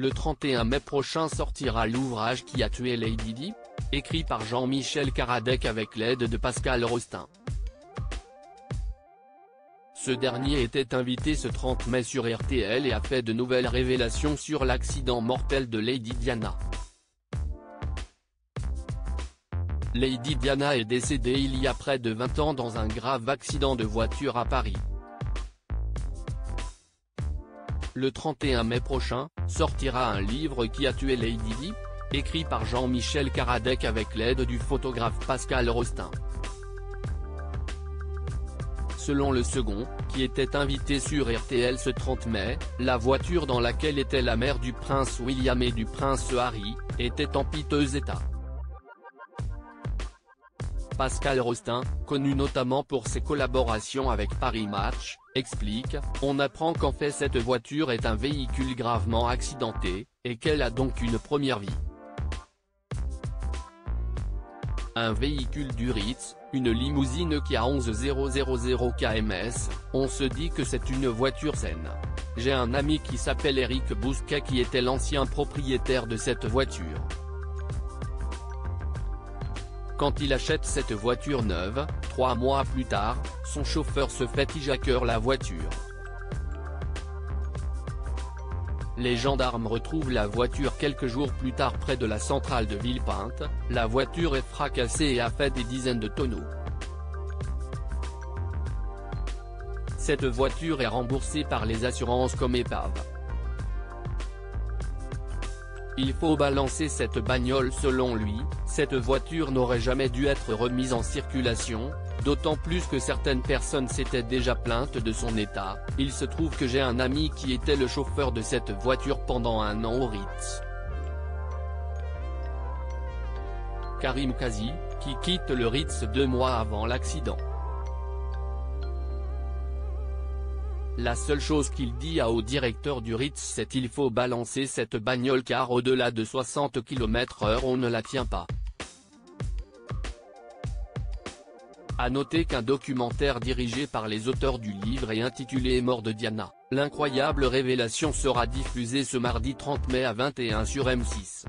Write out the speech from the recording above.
Le 31 mai prochain sortira l'ouvrage qui a tué Lady Di, écrit par Jean-Michel Karadec avec l'aide de Pascal Rostin. Ce dernier était invité ce 30 mai sur RTL et a fait de nouvelles révélations sur l'accident mortel de Lady Diana. Lady Diana est décédée il y a près de 20 ans dans un grave accident de voiture à Paris. Le 31 mai prochain, sortira un livre qui a tué Lady Di, écrit par Jean-Michel Karadec avec l'aide du photographe Pascal Rostin. Selon le second, qui était invité sur RTL ce 30 mai, la voiture dans laquelle était la mère du prince William et du prince Harry, était en piteux état. Pascal Rostin, connu notamment pour ses collaborations avec Paris Match, explique: on apprend qu'en fait cette voiture est un véhicule gravement accidenté, et qu'elle a donc une première vie. Un véhicule du Ritz, une limousine qui a 11000 km, on se dit que c'est une voiture saine. J'ai un ami qui s'appelle Eric Bousquet qui était l'ancien propriétaire de cette voiture. Quand il achète cette voiture neuve, 3 mois plus tard, son chauffeur se fait hijacker la voiture. Les gendarmes retrouvent la voiture quelques jours plus tard près de la centrale de Villepinte, la voiture est fracassée et a fait des dizaines de tonneaux. Cette voiture est remboursée par les assurances comme épave. Il faut balancer cette bagnole selon lui, cette voiture n'aurait jamais dû être remise en circulation, d'autant plus que certaines personnes s'étaient déjà plaintes de son état. Il se trouve que j'ai un ami qui était le chauffeur de cette voiture pendant 1 an au Ritz. Karim Kazi, qui quitte le Ritz 2 mois avant l'accident. La seule chose qu'il dit au directeur du Ritz c'est il faut balancer cette bagnole car au-delà de 60 km/h on ne la tient pas. À noter qu'un documentaire dirigé par les auteurs du livre et intitulé Mort de Diana, l'incroyable révélation sera diffusé ce mardi 30 mai à 21h sur M6.